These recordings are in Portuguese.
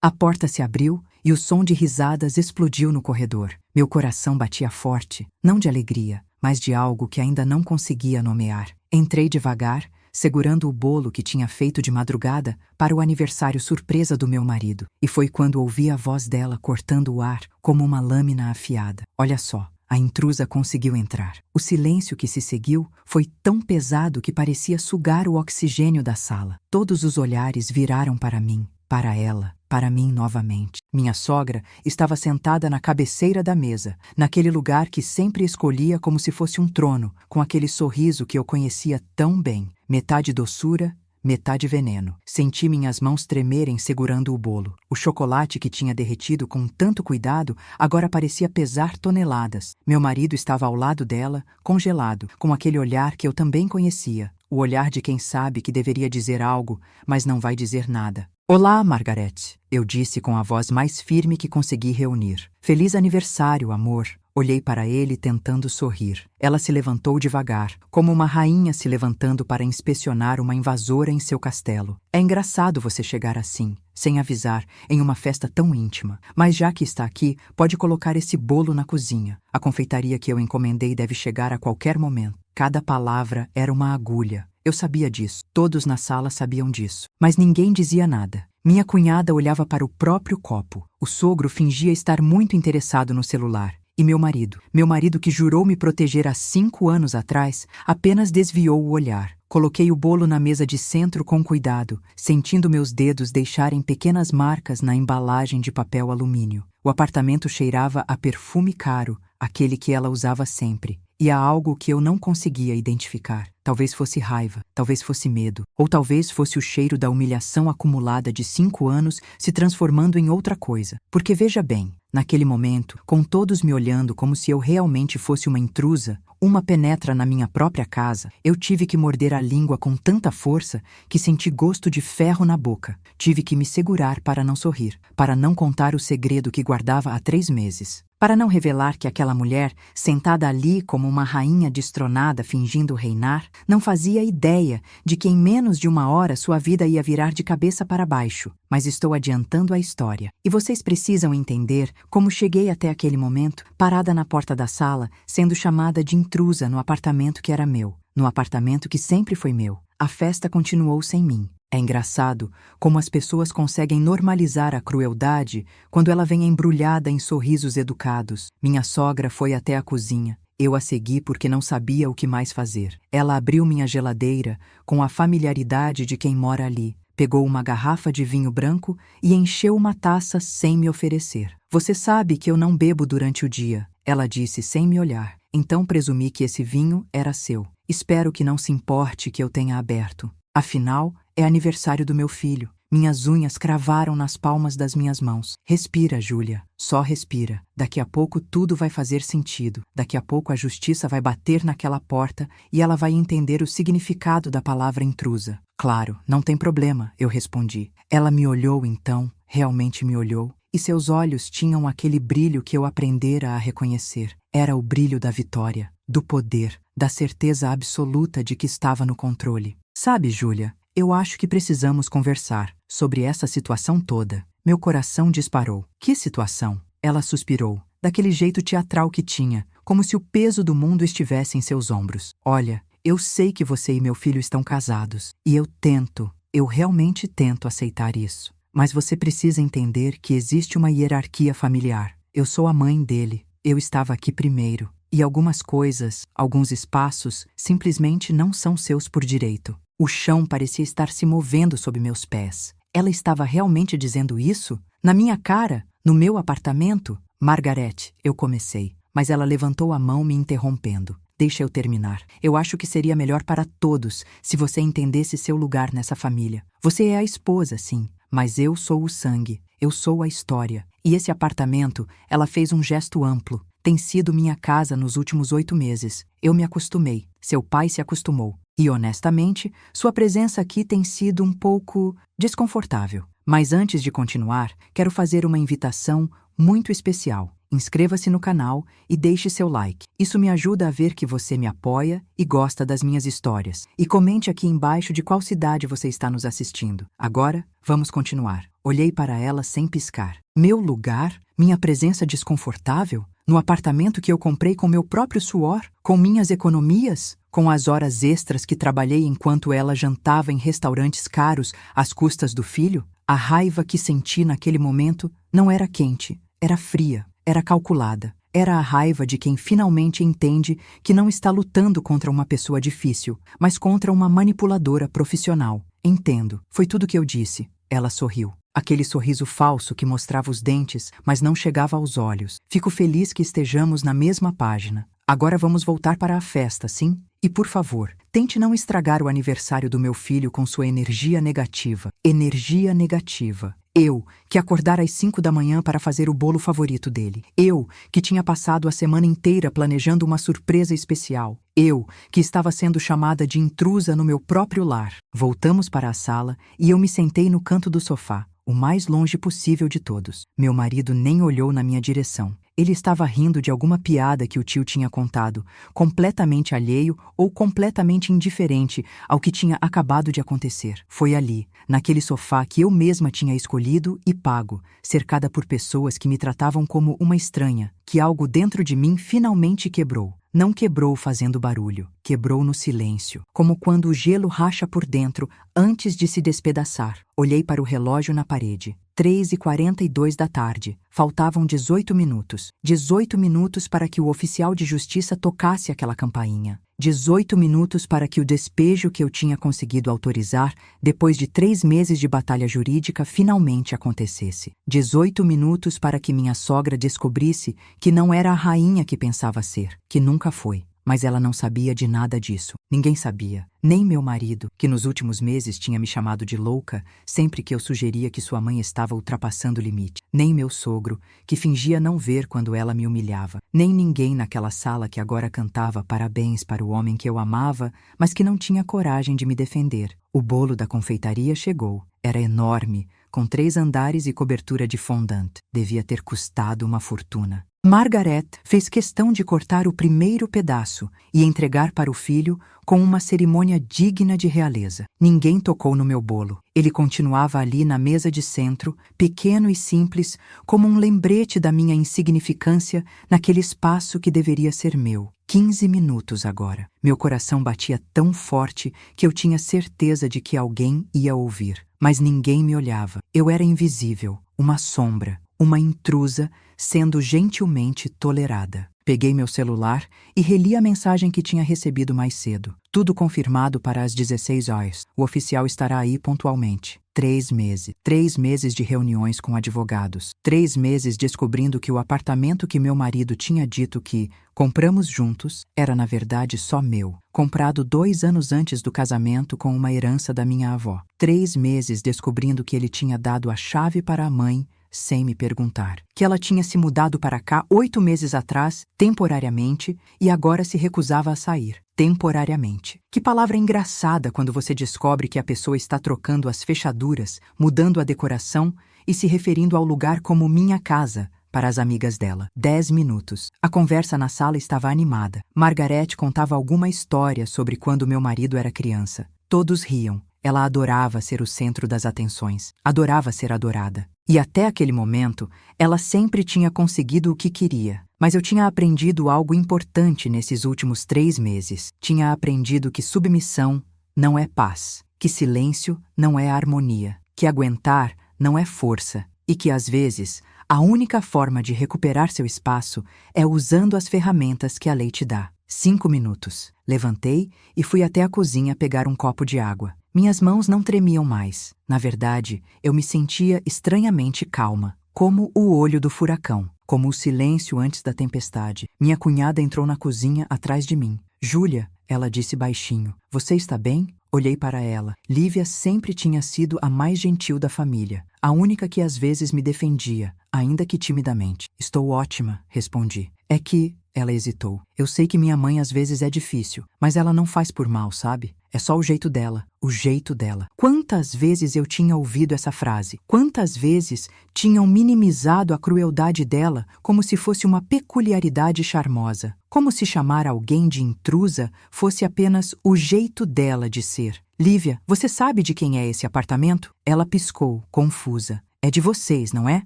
A porta se abriu e o som de risadas explodiu no corredor. Meu coração batia forte, não de alegria, mas de algo que ainda não conseguia nomear. Entrei devagar, segurando o bolo que tinha feito de madrugada para o aniversário surpresa do meu marido. E foi quando ouvi a voz dela cortando o ar como uma lâmina afiada. Olha só. A intrusa conseguiu entrar. O silêncio que se seguiu foi tão pesado que parecia sugar o oxigênio da sala. Todos os olhares viraram para mim, para ela, para mim novamente. Minha sogra estava sentada na cabeceira da mesa, naquele lugar que sempre escolhia como se fosse um trono, com aquele sorriso que eu conhecia tão bem, metade doçura, metade veneno. Senti minhas mãos tremerem segurando o bolo. O chocolate que tinha derretido com tanto cuidado agora parecia pesar toneladas. Meu marido estava ao lado dela, congelado, com aquele olhar que eu também conhecia. O olhar de quem sabe que deveria dizer algo, mas não vai dizer nada. Olá, Margaret, eu disse com a voz mais firme que consegui reunir. Feliz aniversário, amor. Olhei para ele tentando sorrir. Ela se levantou devagar, como uma rainha se levantando para inspecionar uma invasora em seu castelo. É engraçado você chegar assim, sem avisar, em uma festa tão íntima. Mas já que está aqui, pode colocar esse bolo na cozinha. A confeitaria que eu encomendei deve chegar a qualquer momento. Cada palavra era uma agulha. Eu sabia disso. Todos na sala sabiam disso. Mas ninguém dizia nada. Minha cunhada olhava para o próprio copo. O sogro fingia estar muito interessado no celular. E meu marido que jurou me proteger há 5 anos atrás, apenas desviou o olhar. Coloquei o bolo na mesa de centro com cuidado, sentindo meus dedos deixarem pequenas marcas na embalagem de papel alumínio. O apartamento cheirava a perfume caro, aquele que ela usava sempre, e a algo que eu não conseguia identificar. Talvez fosse raiva, talvez fosse medo, ou talvez fosse o cheiro da humilhação acumulada de 5 anos se transformando em outra coisa. Porque veja bem, naquele momento, com todos me olhando como se eu realmente fosse uma intrusa, uma penetra na minha própria casa, eu tive que morder a língua com tanta força que senti gosto de ferro na boca. Tive que me segurar para não sorrir, para não contar o segredo que guardava há 3 meses. Para não revelar que aquela mulher, sentada ali como uma rainha destronada fingindo reinar, não fazia ideia de que em menos de 1 hora sua vida ia virar de cabeça para baixo. Mas estou adiantando a história. E vocês precisam entender como cheguei até aquele momento, parada na porta da sala, sendo chamada de intrusa no apartamento que era meu, no apartamento que sempre foi meu. A festa continuou sem mim. É engraçado como as pessoas conseguem normalizar a crueldade quando ela vem embrulhada em sorrisos educados. Minha sogra foi até a cozinha. Eu a segui porque não sabia o que mais fazer. Ela abriu minha geladeira com a familiaridade de quem mora ali. Pegou uma garrafa de vinho branco e encheu uma taça sem me oferecer. Você sabe que eu não bebo durante o dia, ela disse sem me olhar. Então presumi que esse vinho era seu. Espero que não se importe que eu tenha aberto. Afinal, é aniversário do meu filho. Minhas unhas cravaram nas palmas das minhas mãos. Respira, Júlia. Só respira. Daqui a pouco tudo vai fazer sentido. Daqui a pouco a justiça vai bater naquela porta e ela vai entender o significado da palavra intrusa. Claro, não tem problema, eu respondi. Ela me olhou então, realmente me olhou, e seus olhos tinham aquele brilho que eu aprendera a reconhecer. Era o brilho da vitória, do poder, da certeza absoluta de que estava no controle. Sabe, Júlia, eu acho que precisamos conversar sobre essa situação toda. Meu coração disparou. Que situação? Ela suspirou, daquele jeito teatral que tinha, como se o peso do mundo estivesse em seus ombros. Olha, eu sei que você e meu filho estão casados, e eu realmente tento aceitar isso. Mas você precisa entender que existe uma hierarquia familiar. Eu sou a mãe dele, eu estava aqui primeiro, e algumas coisas, alguns espaços, simplesmente não são seus por direito. O chão parecia estar se movendo sob meus pés. Ela estava realmente dizendo isso? Na minha cara? No meu apartamento? Margaret, eu comecei, mas ela levantou a mão me interrompendo. Deixa eu terminar. Eu acho que seria melhor para todos se você entendesse seu lugar nessa família. Você é a esposa, sim, mas eu sou o sangue, eu sou a história. E esse apartamento, ela fez um gesto amplo. Tem sido minha casa nos últimos 8 meses. Eu me acostumei. Seu pai se acostumou. E, honestamente, sua presença aqui tem sido um pouco desconfortável. Mas antes de continuar, quero fazer uma invitação muito especial. Inscreva-se no canal e deixe seu like. Isso me ajuda a ver que você me apoia e gosta das minhas histórias. E comente aqui embaixo de qual cidade você está nos assistindo. Agora, vamos continuar. Olhei para ela sem piscar. Meu lugar? Minha presença desconfortável? No apartamento que eu comprei com meu próprio suor? Com minhas economias? Com as horas extras que trabalhei enquanto ela jantava em restaurantes caros às custas do filho? A raiva que senti naquele momento não era quente, era fria, era calculada. Era a raiva de quem finalmente entende que não está lutando contra uma pessoa difícil, mas contra uma manipuladora profissional. Entendo, foi tudo que eu disse. Ela sorriu. Aquele sorriso falso que mostrava os dentes, mas não chegava aos olhos. Fico feliz que estejamos na mesma página. Agora vamos voltar para a festa, sim? E por favor, tente não estragar o aniversário do meu filho com sua energia negativa. Energia negativa. Eu, que acordara às 5 da manhã para fazer o bolo favorito dele. Eu, que tinha passado a semana inteira planejando uma surpresa especial. Eu, que estava sendo chamada de intrusa no meu próprio lar. Voltamos para a sala e eu me sentei no canto do sofá, o mais longe possível de todos. Meu marido nem olhou na minha direção. Ele estava rindo de alguma piada que o tio tinha contado, completamente alheio ou completamente indiferente ao que tinha acabado de acontecer. Foi ali, naquele sofá que eu mesma tinha escolhido e pago, cercada por pessoas que me tratavam como uma estranha, que algo dentro de mim finalmente quebrou. Não quebrou fazendo barulho, quebrou no silêncio, como quando o gelo racha por dentro antes de se despedaçar. Olhei para o relógio na parede. 3h42 da tarde. Faltavam 18 minutos. 18 minutos para que o oficial de justiça tocasse aquela campainha. 18 minutos para que o despejo que eu tinha conseguido autorizar, depois de 3 meses de batalha jurídica, finalmente acontecesse. 18 minutos para que minha sogra descobrisse que não era a rainha que pensava ser, que nunca foi. Mas ela não sabia de nada disso. Ninguém sabia. Nem meu marido, que nos últimos meses tinha me chamado de louca sempre que eu sugeria que sua mãe estava ultrapassando o limite. Nem meu sogro, que fingia não ver quando ela me humilhava. Nem ninguém naquela sala que agora cantava parabéns para o homem que eu amava, mas que não tinha coragem de me defender. O bolo da confeitaria chegou. Era enorme, com 3 andares e cobertura de fondant. Devia ter custado uma fortuna. Margaret fez questão de cortar o primeiro pedaço e entregar para o filho com uma cerimônia digna de realeza. Ninguém tocou no meu bolo. Ele continuava ali na mesa de centro, pequeno e simples, como um lembrete da minha insignificância naquele espaço que deveria ser meu. 15 minutos agora. Meu coração batia tão forte que eu tinha certeza de que alguém ia ouvir. Mas ninguém me olhava. Eu era invisível, uma sombra, uma intrusa, sendo gentilmente tolerada. Peguei meu celular e reli a mensagem que tinha recebido mais cedo. Tudo confirmado para as 16 horas. O oficial estará aí pontualmente. 3 meses. 3 meses de reuniões com advogados. 3 meses descobrindo que o apartamento que meu marido tinha dito que compramos juntos era na verdade só meu. Comprado 2 anos antes do casamento com uma herança da minha avó. 3 meses descobrindo que ele tinha dado a chave para a mãe sem me perguntar. Que ela tinha se mudado para cá 8 meses atrás, temporariamente, e agora se recusava a sair. Temporariamente. Que palavra engraçada quando você descobre que a pessoa está trocando as fechaduras, mudando a decoração e se referindo ao lugar como minha casa, para as amigas dela. 10 minutos. A conversa na sala estava animada. Margaret contava alguma história sobre quando meu marido era criança. Todos riam. Ela adorava ser o centro das atenções. Adorava ser adorada. E até aquele momento, ela sempre tinha conseguido o que queria. Mas eu tinha aprendido algo importante nesses últimos 3 meses. Tinha aprendido que submissão não é paz, que silêncio não é harmonia, que aguentar não é força e que, às vezes, a única forma de recuperar seu espaço é usando as ferramentas que a lei te dá. 5 minutos. Levantei e fui até a cozinha pegar um copo de água. Minhas mãos não tremiam mais. Na verdade, eu me sentia estranhamente calma, como o olho do furacão, como o silêncio antes da tempestade. Minha cunhada entrou na cozinha atrás de mim. Júlia, ela disse baixinho, você está bem? Olhei para ela. Lívia sempre tinha sido a mais gentil da família, a única que às vezes me defendia, ainda que timidamente. Estou ótima, respondi. É que... Ela hesitou. Eu sei que minha mãe às vezes é difícil, mas ela não faz por mal, sabe? É só o jeito dela, o jeito dela. Quantas vezes eu tinha ouvido essa frase? Quantas vezes tinham minimizado a crueldade dela como se fosse uma peculiaridade charmosa? Como se chamar alguém de intrusa fosse apenas o jeito dela de ser. Lívia, você sabe de quem é esse apartamento? Ela piscou, confusa. É de vocês, não é?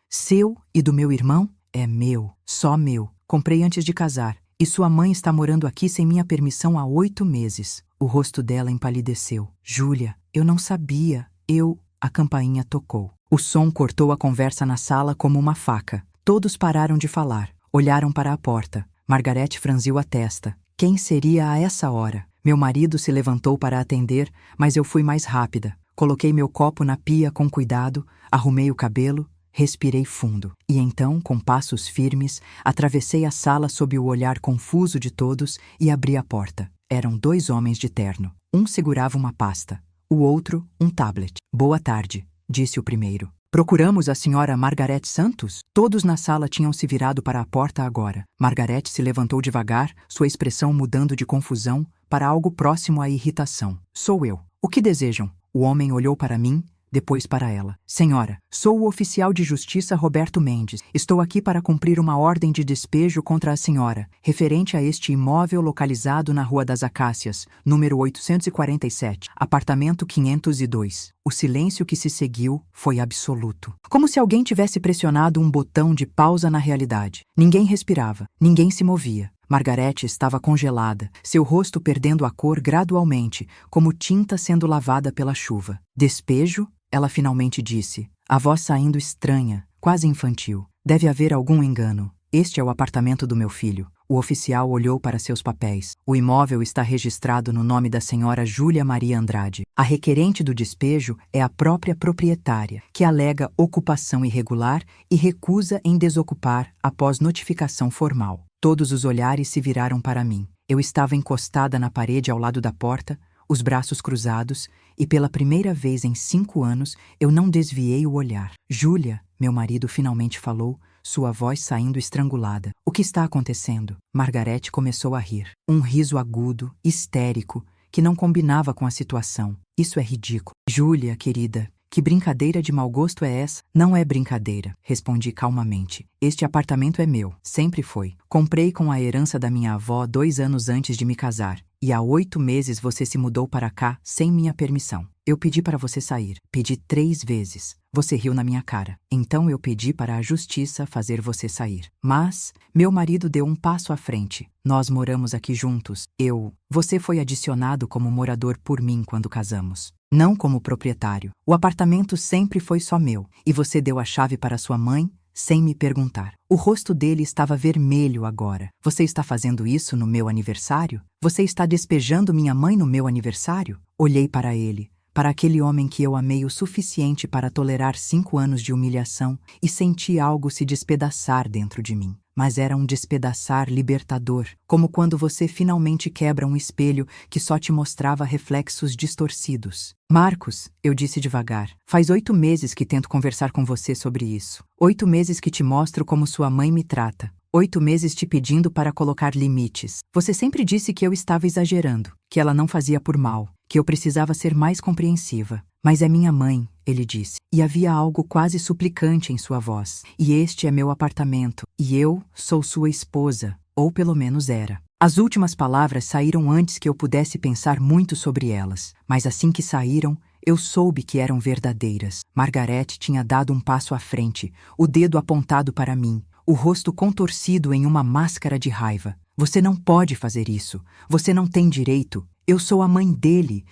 Seu e do meu irmão? É meu, só meu. Comprei antes de casar. E sua mãe está morando aqui sem minha permissão há 8 meses. O rosto dela empalideceu. Júlia, eu não sabia. A campainha tocou. O som cortou a conversa na sala como uma faca. Todos pararam de falar. Olharam para a porta. Margarete franziu a testa. Quem seria a essa hora? Meu marido se levantou para atender, mas eu fui mais rápida. Coloquei meu copo na pia com cuidado, arrumei o cabelo, respirei fundo. E então, com passos firmes, atravessei a sala sob o olhar confuso de todos e abri a porta. Eram 2 homens de terno. Um segurava uma pasta, o outro um tablet. Boa tarde, disse o primeiro. Procuramos a senhora Margarete Santos? Todos na sala tinham se virado para a porta agora. Margarete se levantou devagar, sua expressão mudando de confusão para algo próximo à irritação. Sou eu. O que desejam? O homem olhou para mim, depois para ela. Senhora, sou o oficial de justiça Roberto Mendes. Estou aqui para cumprir uma ordem de despejo contra a senhora, referente a este imóvel localizado na Rua das Acácias, número 847, apartamento 502. O silêncio que se seguiu foi absoluto. Como se alguém tivesse pressionado um botão de pausa na realidade. Ninguém respirava, ninguém se movia. Margarete estava congelada, seu rosto perdendo a cor gradualmente, como tinta sendo lavada pela chuva. Despejo? Ela finalmente disse, a voz saindo estranha, quase infantil. Deve haver algum engano. Este é o apartamento do meu filho. O oficial olhou para seus papéis. O imóvel está registrado no nome da senhora Júlia Maria Andrade. A requerente do despejo é a própria proprietária, que alega ocupação irregular e recusa em desocupar após notificação formal. Todos os olhares se viraram para mim. Eu estava encostada na parede ao lado da porta, os braços cruzados, e pela primeira vez em 5 anos eu não desviei o olhar. Júlia, meu marido finalmente falou, sua voz saindo estrangulada. O que está acontecendo? Margarete começou a rir. Um riso agudo, histérico, que não combinava com a situação. Isso é ridículo. Júlia, querida, que brincadeira de mau gosto é essa? Não é brincadeira, respondi calmamente. Este apartamento é meu, sempre foi. Comprei com a herança da minha avó 2 anos antes de me casar. E há 8 meses você se mudou para cá sem minha permissão. Eu pedi para você sair. Pedi 3 vezes. Você riu na minha cara. Então eu pedi para a justiça fazer você sair. Mas meu marido deu um passo à frente. Nós moramos aqui juntos. Você foi adicionado como morador por mim quando casamos. Não como proprietário. O apartamento sempre foi só meu. E você deu a chave para sua mãe, sem me perguntar. O rosto dele estava vermelho agora. Você está fazendo isso no meu aniversário? Você está despejando minha mãe no meu aniversário? Olhei para ele, para aquele homem que eu amei o suficiente para tolerar 5 anos de humilhação e senti algo se despedaçar dentro de mim. Mas era um despedaçar libertador, como quando você finalmente quebra um espelho que só te mostrava reflexos distorcidos. Marcos, eu disse devagar, faz 8 meses que tento conversar com você sobre isso. 8 meses que te mostro como sua mãe me trata. 8 meses te pedindo para colocar limites. Você sempre disse que eu estava exagerando, que ela não fazia por mal, que eu precisava ser mais compreensiva. Mas é minha mãe, ele disse, e havia algo quase suplicante em sua voz. E este é meu apartamento, e eu sou sua esposa, ou pelo menos era. As últimas palavras saíram antes que eu pudesse pensar muito sobre elas, mas assim que saíram, eu soube que eram verdadeiras. Margarete tinha dado um passo à frente, o dedo apontado para mim, o rosto contorcido em uma máscara de raiva. Você não pode fazer isso. Você não tem direito. Eu sou a mãe dele.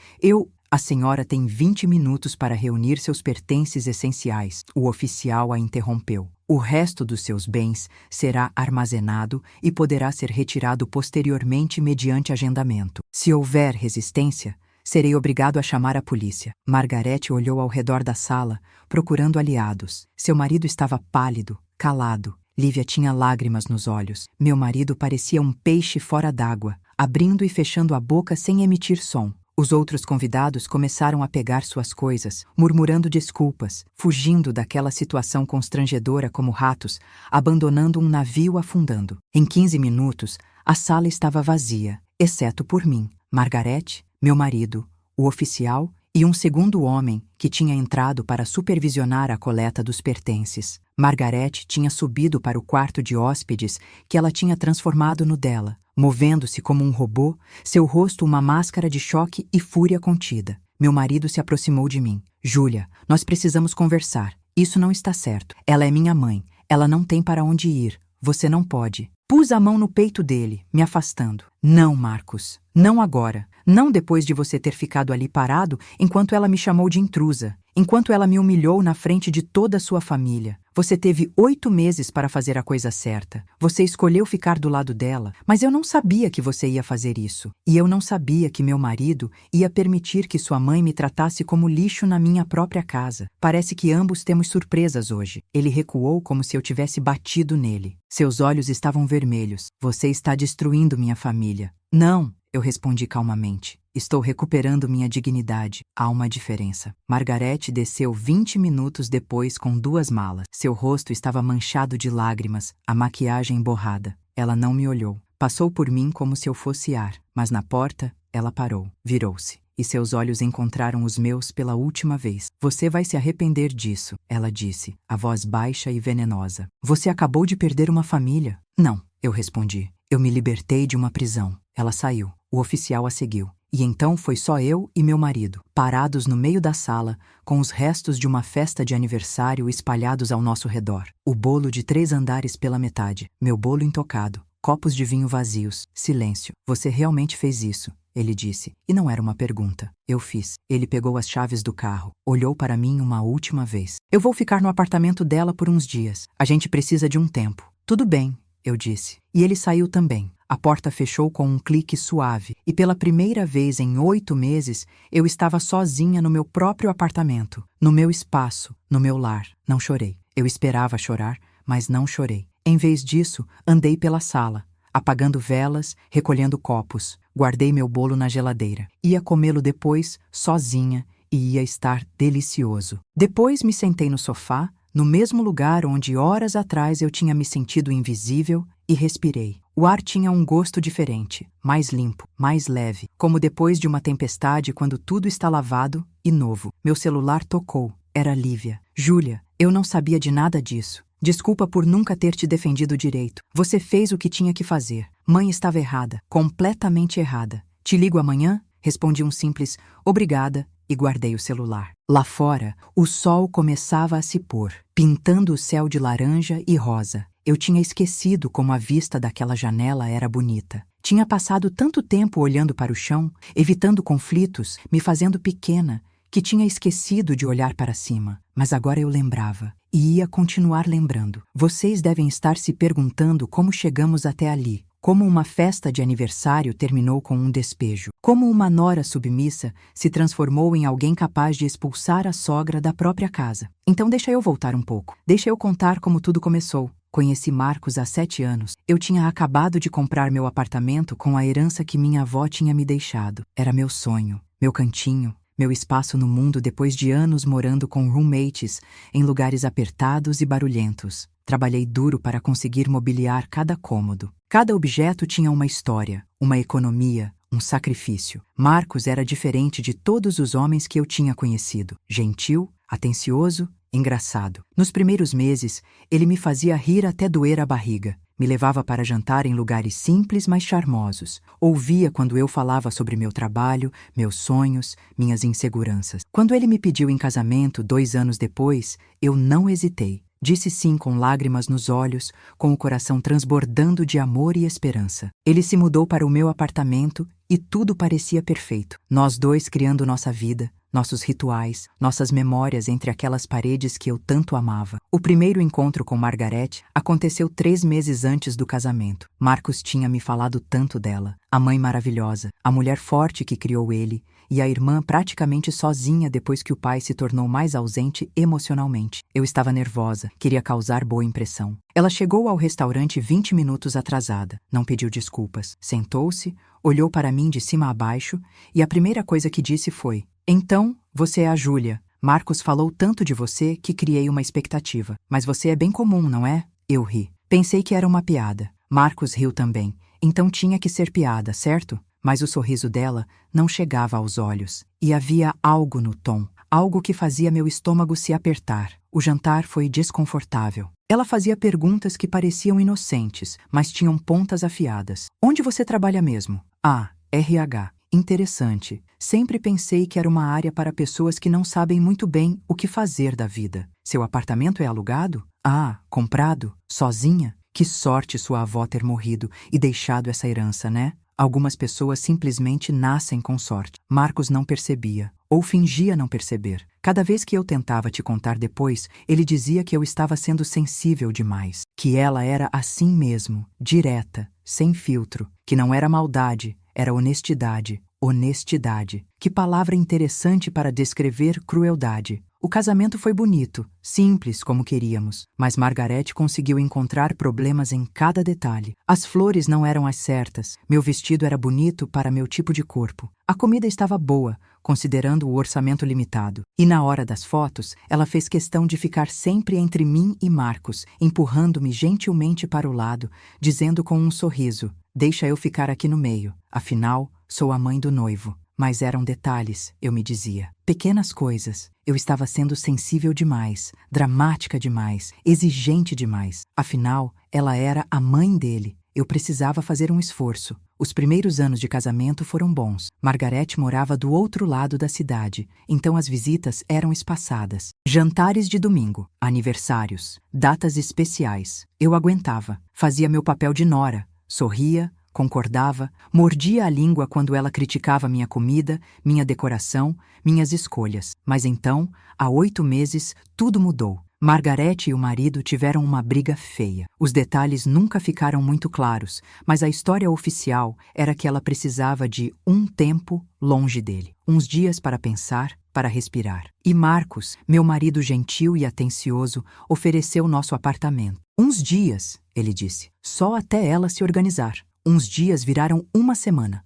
A senhora tem 20 minutos para reunir seus pertences essenciais. O oficial a interrompeu. O resto dos seus bens será armazenado e poderá ser retirado posteriormente mediante agendamento. Se houver resistência, serei obrigado a chamar a polícia. Margarete olhou ao redor da sala, procurando aliados. Seu marido estava pálido, calado. Lívia tinha lágrimas nos olhos. Meu marido parecia um peixe fora d'água, abrindo e fechando a boca sem emitir som. Os outros convidados começaram a pegar suas coisas, murmurando desculpas, fugindo daquela situação constrangedora como ratos, abandonando um navio afundando. Em 15 minutos, a sala estava vazia, exceto por mim, Margarete, meu marido, o oficial e um segundo homem que tinha entrado para supervisionar a coleta dos pertences. Margarete tinha subido para o quarto de hóspedes que ela tinha transformado no dela, movendo-se como um robô, seu rosto uma máscara de choque e fúria contida. Meu marido se aproximou de mim. Júlia, nós precisamos conversar. Isso não está certo. Ela é minha mãe. Ela não tem para onde ir. Você não pode. Pus a mão no peito dele, me afastando. Não, Marcos. Não agora. Não depois de você ter ficado ali parado enquanto ela me chamou de intrusa. Enquanto ela me humilhou na frente de toda a sua família. Você teve 8 meses para fazer a coisa certa. Você escolheu ficar do lado dela, mas eu não sabia que você ia fazer isso. E eu não sabia que meu marido ia permitir que sua mãe me tratasse como lixo na minha própria casa. Parece que ambos temos surpresas hoje. Ele recuou como se eu tivesse batido nele. Seus olhos estavam vermelhos. Você está destruindo minha família. Não, eu respondi calmamente. Estou recuperando minha dignidade. Há uma diferença. Margarete desceu 20 minutos depois com 2 malas. Seu rosto estava manchado de lágrimas, a maquiagem borrada. Ela não me olhou. Passou por mim como se eu fosse ar, mas na porta, ela parou, virou-se. E seus olhos encontraram os meus pela última vez. Você vai se arrepender disso, ela disse, a voz baixa e venenosa. Você acabou de perder uma família. Não, eu respondi. Eu me libertei de uma prisão. Ela saiu. O oficial a seguiu. E então foi só eu e meu marido, parados no meio da sala, com os restos de uma festa de aniversário espalhados ao nosso redor. O bolo de 3 andares pela metade, meu bolo intocado, copos de vinho vazios, silêncio. Você realmente fez isso, ele disse. E não era uma pergunta. Eu fiz. Ele pegou as chaves do carro, olhou para mim uma última vez. Eu vou ficar no apartamento dela por uns dias. A gente precisa de um tempo. Tudo bem, eu disse. E ele saiu também. A porta fechou com um clique suave, e pela primeira vez em 8 meses, eu estava sozinha no meu próprio apartamento, no meu espaço, no meu lar. Não chorei. Eu esperava chorar, mas não chorei. Em vez disso, andei pela sala, apagando velas, recolhendo copos. Guardei meu bolo na geladeira. Ia comê-lo depois, sozinha, e ia estar delicioso. Depois me sentei no sofá, no mesmo lugar onde horas atrás eu tinha me sentido invisível, e respirei. O ar tinha um gosto diferente, mais limpo, mais leve, como depois de uma tempestade quando tudo está lavado e novo. Meu celular tocou. Era Lívia. Júlia, eu não sabia de nada disso. Desculpa por nunca ter te defendido direito. Você fez o que tinha que fazer. Mãe estava errada, completamente errada. Te ligo amanhã? Respondi um simples obrigada e guardei o celular. Lá fora, o sol começava a se pôr, pintando o céu de laranja e rosa. Eu tinha esquecido como a vista daquela janela era bonita. Tinha passado tanto tempo olhando para o chão, evitando conflitos, me fazendo pequena, que tinha esquecido de olhar para cima. Mas agora eu lembrava, e ia continuar lembrando. Vocês devem estar se perguntando como chegamos até ali. Como uma festa de aniversário terminou com um despejo. Como uma nora submissa se transformou em alguém capaz de expulsar a sogra da própria casa. Então deixa eu voltar um pouco. Deixa eu contar como tudo começou. Conheci Marcos há 7 anos. Eu tinha acabado de comprar meu apartamento com a herança que minha avó tinha me deixado. Era meu sonho, meu cantinho, meu espaço no mundo depois de anos morando com roommates em lugares apertados e barulhentos. Trabalhei duro para conseguir mobiliar cada cômodo. Cada objeto tinha uma história, uma economia, um sacrifício. Marcos era diferente de todos os homens que eu tinha conhecido. Gentil, atencioso, engraçado. Nos primeiros meses, ele me fazia rir até doer a barriga. Me levava para jantar em lugares simples, mas charmosos. Ouvia quando eu falava sobre meu trabalho, meus sonhos, minhas inseguranças. Quando ele me pediu em casamento 2 anos depois, eu não hesitei. Disse sim com lágrimas nos olhos, com o coração transbordando de amor e esperança. Ele se mudou para o meu apartamento e tudo parecia perfeito. Nós dois criando nossa vida, nossos rituais, nossas memórias entre aquelas paredes que eu tanto amava. O primeiro encontro com Margarete aconteceu 3 meses antes do casamento. Marcos tinha me falado tanto dela. A mãe maravilhosa, a mulher forte que criou ele, e a irmã praticamente sozinha depois que o pai se tornou mais ausente emocionalmente. Eu estava nervosa, queria causar boa impressão. Ela chegou ao restaurante 20 minutos atrasada. Não pediu desculpas. Sentou-se, olhou para mim de cima a baixo e a primeira coisa que disse foi: "Então, você é a Júlia. Marcos falou tanto de você que criei uma expectativa. Mas você é bem comum, não é?" Eu ri. Pensei que era uma piada. Marcos riu também. Então tinha que ser piada, certo? Mas o sorriso dela não chegava aos olhos. E havia algo no tom, algo que fazia meu estômago se apertar. O jantar foi desconfortável. Ela fazia perguntas que pareciam inocentes, mas tinham pontas afiadas. "Onde você trabalha mesmo?" "Ah, RH. Interessante. Sempre pensei que era uma área para pessoas que não sabem muito bem o que fazer da vida. Seu apartamento é alugado? Ah, comprado? Sozinha? Que sorte sua avó ter morrido e deixado essa herança, né? Algumas pessoas simplesmente nascem com sorte. Marcos não percebia, ou fingia não perceber. Cada vez que eu tentava te contar depois, ele dizia que eu estava sendo sensível demais, que ela era assim mesmo, direta, sem filtro, que não era maldade, era honestidade. Honestidade. Que palavra interessante para descrever crueldade. O casamento foi bonito, simples como queríamos, mas Margarete conseguiu encontrar problemas em cada detalhe. As flores não eram as certas, meu vestido era bonito para meu tipo de corpo. A comida estava boa, considerando o orçamento limitado. E na hora das fotos, ela fez questão de ficar sempre entre mim e Marcos, empurrando-me gentilmente para o lado, dizendo com um sorriso: "Deixa eu ficar aqui no meio, afinal, sou a mãe do noivo." Mas eram detalhes, eu me dizia. Pequenas coisas. Eu estava sendo sensível demais, dramática demais, exigente demais. Afinal, ela era a mãe dele. Eu precisava fazer um esforço. Os primeiros anos de casamento foram bons. Margarete morava do outro lado da cidade, então as visitas eram espaçadas. Jantares de domingo, aniversários, datas especiais. Eu aguentava. Fazia meu papel de nora. Sorria, concordava, mordia a língua quando ela criticava minha comida, minha decoração, minhas escolhas. Mas então, há 8 meses, tudo mudou. Margarete e o marido tiveram uma briga feia. Os detalhes nunca ficaram muito claros, mas a história oficial era que ela precisava de um tempo longe dele. Uns dias para pensar, para respirar. E Marcos, meu marido gentil e atencioso, ofereceu nosso apartamento. Uns dias, ele disse, só até ela se organizar. Uns dias viraram uma semana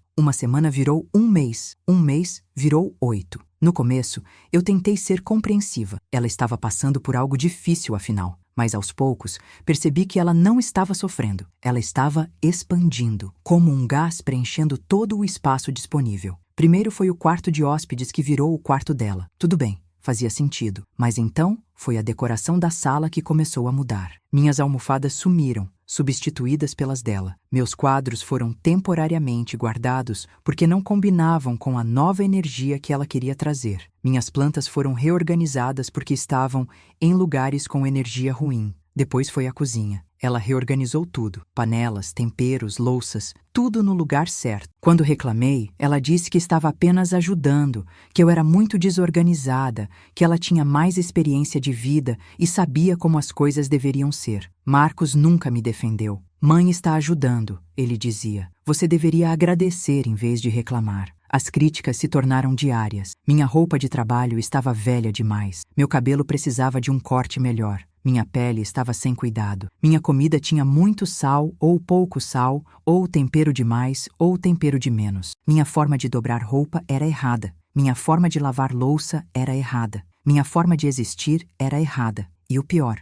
virou um mês virou 8. No começo, eu tentei ser compreensiva. Ela estava passando por algo difícil, afinal. Mas aos poucos, percebi que ela não estava sofrendo. Ela estava expandindo, como um gás preenchendo todo o espaço disponível. Primeiro foi o quarto de hóspedes que virou o quarto dela. Tudo bem, fazia sentido. Mas então, foi a decoração da sala que começou a mudar. Minhas almofadas sumiram, substituídas pelas dela. Meus quadros foram temporariamente guardados porque não combinavam com a nova energia que ela queria trazer. Minhas plantas foram reorganizadas porque estavam em lugares com energia ruim. Depois foi a cozinha. Ela reorganizou tudo. Panelas, temperos, louças, tudo no lugar certo. Quando reclamei, ela disse que estava apenas ajudando, que eu era muito desorganizada, que ela tinha mais experiência de vida e sabia como as coisas deveriam ser. Marcos nunca me defendeu. Mãe está ajudando, ele dizia. Você deveria agradecer em vez de reclamar. As críticas se tornaram diárias. Minha roupa de trabalho estava velha demais. Meu cabelo precisava de um corte melhor. Minha pele estava sem cuidado. Minha comida tinha muito sal, ou pouco sal, ou tempero demais, ou tempero de menos. Minha forma de dobrar roupa era errada. Minha forma de lavar louça era errada. Minha forma de existir era errada. E o pior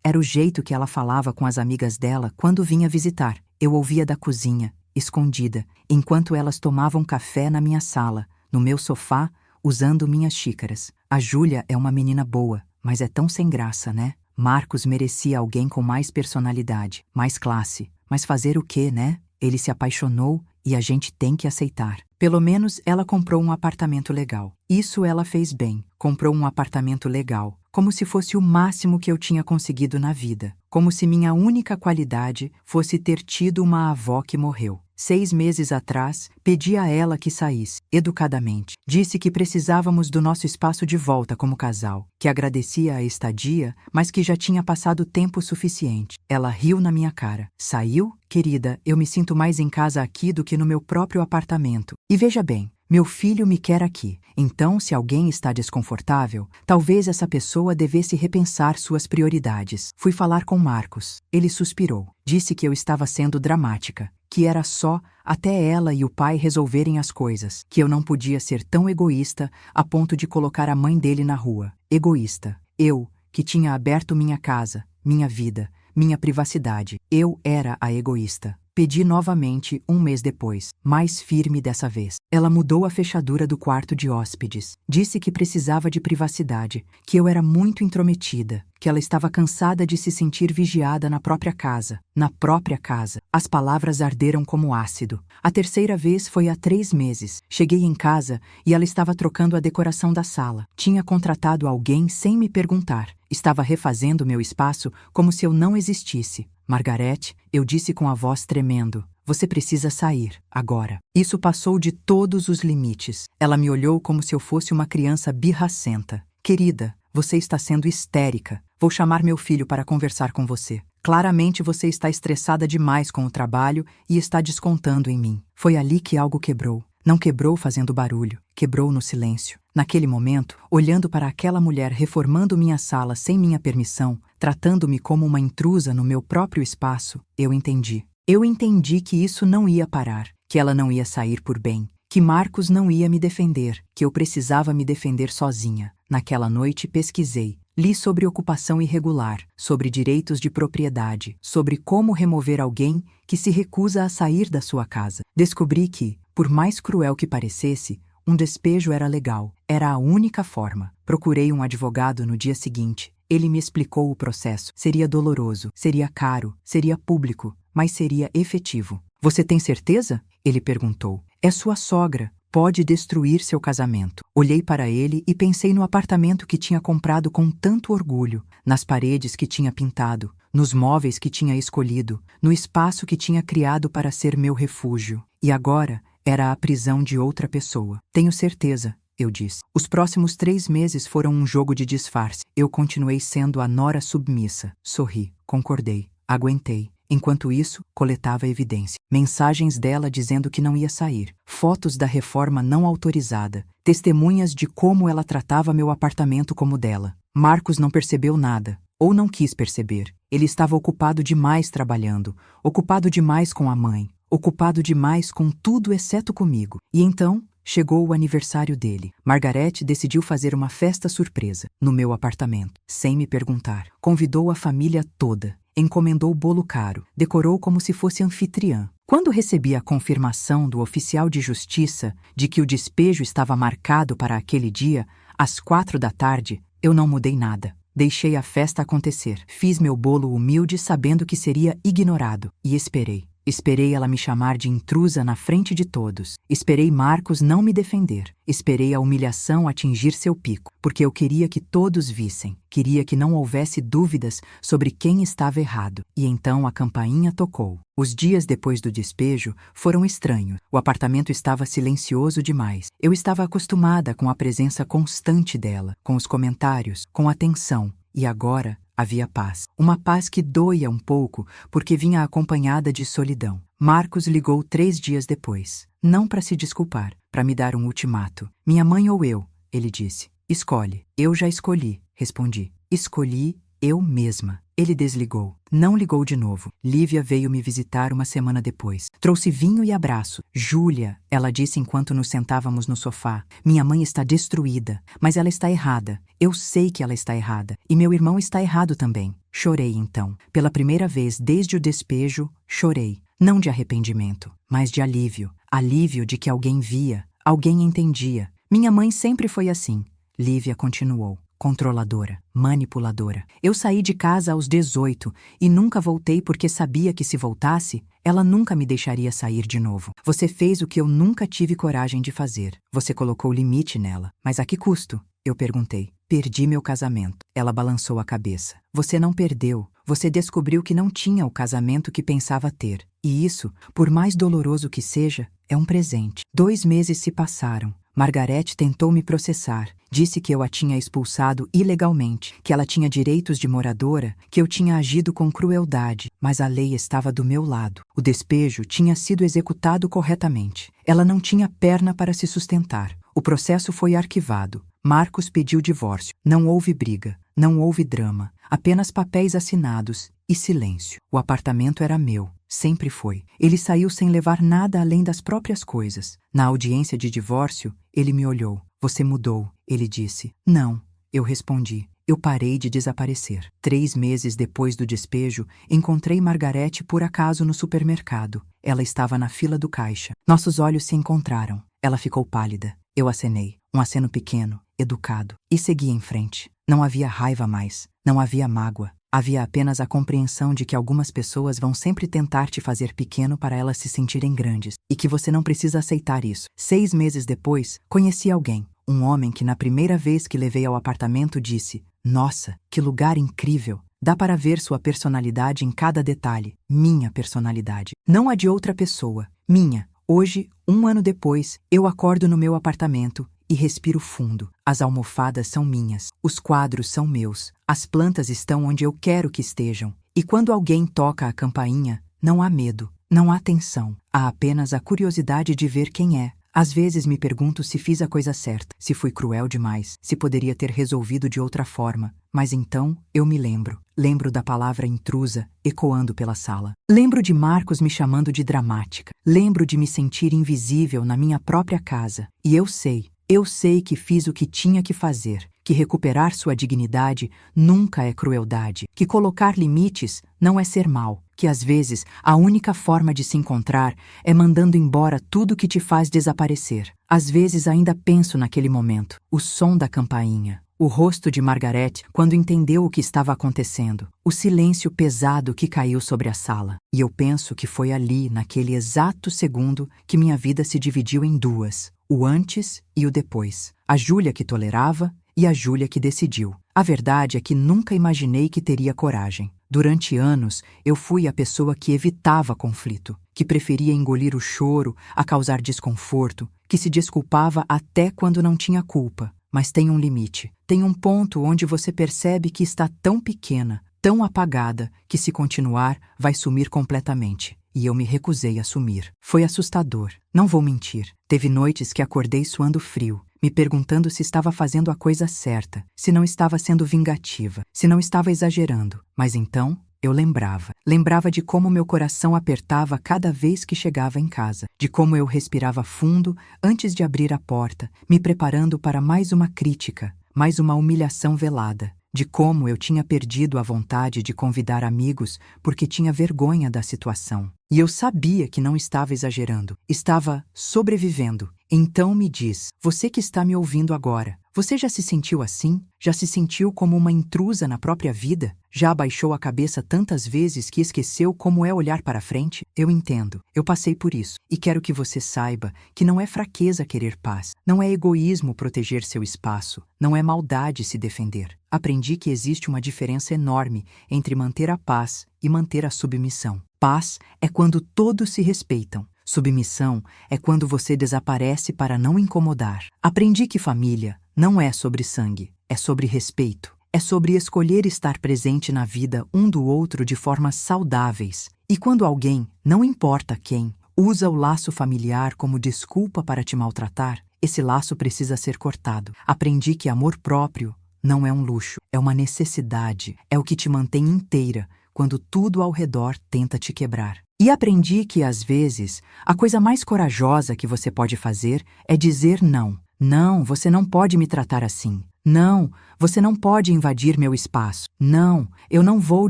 era o jeito que ela falava com as amigas dela quando vinha visitar. Eu ouvia da cozinha, escondida, enquanto elas tomavam café na minha sala, no meu sofá, usando minhas xícaras. A Júlia é uma menina boa, mas é tão sem graça, né? Marcos merecia alguém com mais personalidade, mais classe. Mas fazer o quê, né? Ele se apaixonou e a gente tem que aceitar. Pelo menos ela comprou um apartamento legal. Isso ela fez bem. Comprou um apartamento legal. Como se fosse o máximo que eu tinha conseguido na vida. Como se minha única qualidade fosse ter tido uma avó que morreu. 6 meses atrás, pedi a ela que saísse, educadamente. Disse que precisávamos do nosso espaço de volta como casal, que agradecia a estadia, mas que já tinha passado tempo suficiente. Ela riu na minha cara. Saiu? Querida, eu me sinto mais em casa aqui do que no meu próprio apartamento. E veja bem, meu filho me quer aqui. Então, se alguém está desconfortável, talvez essa pessoa devesse repensar suas prioridades. Fui falar com Marcos. Ele suspirou. Disse que eu estava sendo dramática, que era só até ela e o pai resolverem as coisas, que eu não podia ser tão egoísta a ponto de colocar a mãe dele na rua. Egoísta. Eu, que tinha aberto minha casa, minha vida, minha privacidade. Eu era a egoísta. Pedi novamente 1 mês depois, mais firme dessa vez. Ela mudou a fechadura do quarto de hóspedes. Disse que precisava de privacidade, que eu era muito intrometida, que ela estava cansada de se sentir vigiada na própria casa. Na própria casa. As palavras arderam como ácido. A terceira vez foi há 3 meses. Cheguei em casa e ela estava trocando a decoração da sala. Tinha contratado alguém sem me perguntar. Estava refazendo meu espaço como se eu não existisse. Margarete, eu disse com a voz tremendo, você precisa sair, agora. Isso passou de todos os limites. Ela me olhou como se eu fosse uma criança birracenta. Querida, você está sendo histérica. Vou chamar meu filho para conversar com você. Claramente você está estressada demais com o trabalho e está descontando em mim. Foi ali que algo quebrou. Não quebrou fazendo barulho, quebrou no silêncio. Naquele momento, olhando para aquela mulher reformando minha sala sem minha permissão, tratando-me como uma intrusa no meu próprio espaço, eu entendi. Eu entendi que isso não ia parar, que ela não ia sair por bem, que Marcos não ia me defender, que eu precisava me defender sozinha. Naquela noite pesquisei. Li sobre ocupação irregular, sobre direitos de propriedade, sobre como remover alguém que se recusa a sair da sua casa. Descobri que, por mais cruel que parecesse, um despejo era legal, era a única forma. Procurei um advogado no dia seguinte. Ele me explicou o processo. Seria doloroso, seria caro, seria público, mas seria efetivo. Você tem certeza? Ele perguntou. É sua sogra. Pode destruir seu casamento. Olhei para ele e pensei no apartamento que tinha comprado com tanto orgulho, nas paredes que tinha pintado, nos móveis que tinha escolhido, no espaço que tinha criado para ser meu refúgio. E agora era a prisão de outra pessoa. Tenho certeza, eu disse. Os próximos 3 meses foram um jogo de disfarce. Eu continuei sendo a nora submissa. Sorri, concordei, aguentei. Enquanto isso, coletava evidência. Mensagens dela dizendo que não ia sair. Fotos da reforma não autorizada. Testemunhas de como ela tratava meu apartamento como dela. Marcos não percebeu nada. Ou não quis perceber. Ele estava ocupado demais trabalhando. Ocupado demais com a mãe. Ocupado demais com tudo exceto comigo. E então, chegou o aniversário dele. Margarete decidiu fazer uma festa surpresa, no meu apartamento, sem me perguntar. Convidou a família toda. Encomendou bolo caro, decorou como se fosse anfitriã. Quando recebi a confirmação do oficial de justiça de que o despejo estava marcado para aquele dia, às 4 da tarde, eu não mudei nada. Deixei a festa acontecer. Fiz meu bolo humilde sabendo que seria ignorado e esperei. Esperei ela me chamar de intrusa na frente de todos. Esperei Marcos não me defender. Esperei a humilhação atingir seu pico, porque eu queria que todos vissem. Queria que não houvesse dúvidas sobre quem estava errado. E então a campainha tocou. Os dias depois do despejo foram estranhos. O apartamento estava silencioso demais. Eu estava acostumada com a presença constante dela, com os comentários, com a atenção. E agora havia paz. Uma paz que doía um pouco porque vinha acompanhada de solidão. Marcos ligou 3 dias depois. Não para se desculpar, para me dar um ultimato. Minha mãe ou eu, ele disse. Escolhe. Eu já escolhi, respondi. Escolhi eu mesma. Ele desligou. Não ligou de novo. Lívia veio me visitar uma semana depois. Trouxe vinho e abraço. Júlia, ela disse enquanto nos sentávamos no sofá. Minha mãe está destruída, mas ela está errada. Eu sei que ela está errada. E meu irmão está errado também. Chorei então. Pela primeira vez desde o despejo, chorei. Não de arrependimento, mas de alívio. Alívio de que alguém via, alguém entendia. Minha mãe sempre foi assim. Lívia continuou. Controladora, manipuladora. Eu saí de casa aos 18 e nunca voltei porque sabia que se voltasse, ela nunca me deixaria sair de novo. Você fez o que eu nunca tive coragem de fazer. Você colocou limite nela. Mas a que custo? Eu perguntei. Perdi meu casamento. Ela balançou a cabeça. Você não perdeu. Você descobriu que não tinha o casamento que pensava ter. E isso, por mais doloroso que seja, é um presente. 2 meses se passaram. Margarete tentou me processar. Disse que eu a tinha expulsado ilegalmente, que ela tinha direitos de moradora, que eu tinha agido com crueldade, mas a lei estava do meu lado. O despejo tinha sido executado corretamente. Ela não tinha perna para se sustentar. O processo foi arquivado. Marcos pediu divórcio. Não houve briga, não houve drama, apenas papéis assinados e silêncio. O apartamento era meu. Sempre foi. Ele saiu sem levar nada além das próprias coisas. Na audiência de divórcio, ele me olhou. Você mudou, ele disse. Não, eu respondi. eu parei de desaparecer. 3 meses depois do despejo, encontrei Margarete por acaso no supermercado. Ela estava na fila do caixa. Nossos olhos se encontraram. Ela ficou pálida. Eu acenei. Um aceno pequeno, educado. E segui em frente. Não havia raiva mais. Não havia mágoa. Havia apenas a compreensão de que algumas pessoas vão sempre tentar te fazer pequeno para elas se sentirem grandes, e que você não precisa aceitar isso. 6 meses depois, conheci alguém. Um homem que na primeira vez que levei ao apartamento disse: "Nossa, que lugar incrível! Dá para ver sua personalidade em cada detalhe." Minha personalidade. Não a de outra pessoa. Minha. Hoje, 1 ano depois, eu acordo no meu apartamento e respiro fundo. As almofadas são minhas. Os quadros são meus. As plantas estão onde eu quero que estejam. E quando alguém toca a campainha, não há medo, não há tensão. Há apenas a curiosidade de ver quem é. Às vezes me pergunto se fiz a coisa certa, se fui cruel demais, se poderia ter resolvido de outra forma. Mas então eu me lembro. Lembro da palavra intrusa ecoando pela sala. Lembro de Marcos me chamando de dramática. Lembro de me sentir invisível na minha própria casa. E eu sei que fiz o que tinha que fazer, que recuperar sua dignidade nunca é crueldade, que colocar limites não é ser mau, que às vezes a única forma de se encontrar é mandando embora tudo que te faz desaparecer. Às vezes ainda penso naquele momento, o som da campainha, o rosto de Margarete quando entendeu o que estava acontecendo, o silêncio pesado que caiu sobre a sala. E eu penso que foi ali, naquele exato segundo, que minha vida se dividiu em duas. O antes e o depois. A Júlia que tolerava e a Júlia que decidiu. A verdade é que nunca imaginei que teria coragem. Durante anos, eu fui a pessoa que evitava conflito, que preferia engolir o choro a causar desconforto, que se desculpava até quando não tinha culpa. Mas tem um limite. Tem um ponto onde você percebe que está tão pequena, tão apagada, que se continuar, vai sumir completamente. E eu me recusei a sumir. Foi assustador. Não vou mentir. Teve noites que acordei suando frio, me perguntando se estava fazendo a coisa certa, se não estava sendo vingativa, se não estava exagerando. Mas então, eu lembrava. Lembrava de como meu coração apertava cada vez que chegava em casa, de como eu respirava fundo antes de abrir a porta, me preparando para mais uma crítica, mais uma humilhação velada. De como eu tinha perdido a vontade de convidar amigos porque tinha vergonha da situação. E eu sabia que não estava exagerando, estava sobrevivendo. Então me diz, você que está me ouvindo agora, você já se sentiu assim? Já se sentiu como uma intrusa na própria vida? Já abaixou a cabeça tantas vezes que esqueceu como é olhar para frente? Eu entendo, eu passei por isso. E quero que você saiba que não é fraqueza querer paz, não é egoísmo proteger seu espaço, não é maldade se defender. Aprendi que existe uma diferença enorme entre manter a paz e manter a submissão. Paz é quando todos se respeitam. Submissão é quando você desaparece para não incomodar. Aprendi que família não é sobre sangue, é sobre respeito. É sobre escolher estar presente na vida um do outro de formas saudáveis. E quando alguém, não importa quem, usa o laço familiar como desculpa para te maltratar, esse laço precisa ser cortado. Aprendi que amor próprio não é um luxo, é uma necessidade, é o que te mantém inteira quando tudo ao redor tenta te quebrar. E aprendi que, às vezes, a coisa mais corajosa que você pode fazer é dizer não. Não, você não pode me tratar assim. Não, você não pode invadir meu espaço. Não, eu não vou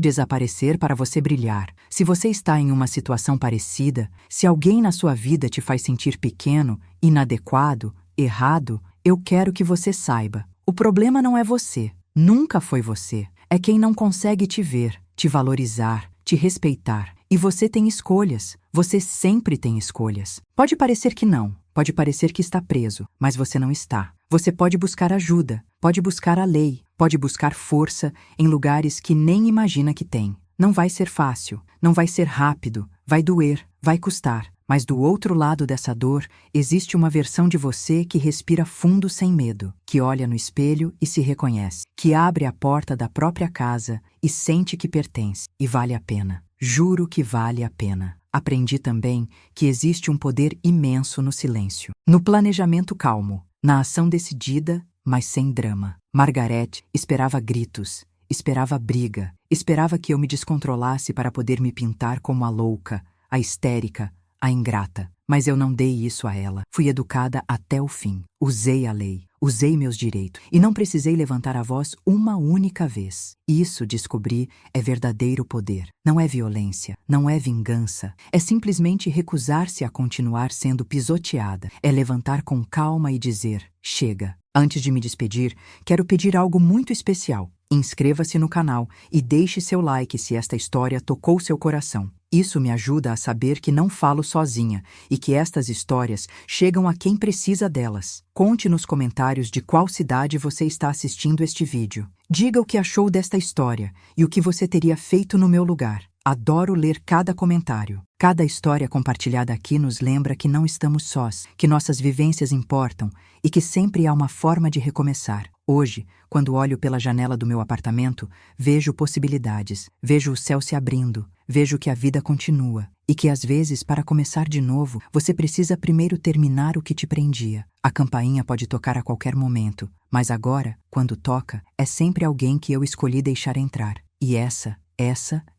desaparecer para você brilhar. Se você está em uma situação parecida, se alguém na sua vida te faz sentir pequeno, inadequado, errado, eu quero que você saiba. O problema não é você, nunca foi você. É quem não consegue te ver, te valorizar, te respeitar. E você tem escolhas. Você sempre tem escolhas. Pode parecer que não, pode parecer que está preso, mas você não está. Você pode buscar ajuda, pode buscar a lei, pode buscar força em lugares que nem imagina que tem. Não vai ser fácil, não vai ser rápido, vai doer, vai custar. Mas do outro lado dessa dor, existe uma versão de você que respira fundo sem medo, que olha no espelho e se reconhece, que abre a porta da própria casa e sente que pertence. E vale a pena. Juro que vale a pena. Aprendi também que existe um poder imenso no silêncio, no planejamento calmo, na ação decidida, mas sem drama. Margarete esperava gritos, esperava briga, esperava que eu me descontrolasse para poder me pintar como a louca, a histérica, a ingrata. Mas eu não dei isso a ela. Fui educada até o fim. Usei a lei. Usei meus direitos e não precisei levantar a voz uma única vez. Isso, descobri, é verdadeiro poder. Não é violência, não é vingança. É simplesmente recusar-se a continuar sendo pisoteada. É levantar com calma e dizer, chega. Antes de me despedir, quero pedir algo muito especial. Inscreva-se no canal e deixe seu like se esta história tocou seu coração. Isso me ajuda a saber que não falo sozinha e que estas histórias chegam a quem precisa delas. Conte nos comentários de qual cidade você está assistindo este vídeo. Diga o que achou desta história e o que você teria feito no meu lugar. Adoro ler cada comentário. Cada história compartilhada aqui nos lembra que não estamos sós, que nossas vivências importam e que sempre há uma forma de recomeçar. Hoje, quando olho pela janela do meu apartamento, vejo possibilidades, vejo o céu se abrindo, vejo que a vida continua e que às vezes, para começar de novo, você precisa primeiro terminar o que te prendia. A campainha pode tocar a qualquer momento, mas agora, quando toca, é sempre alguém que eu escolhi deixar entrar. E essa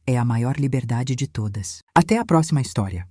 é a maior liberdade de todas. Até a próxima história.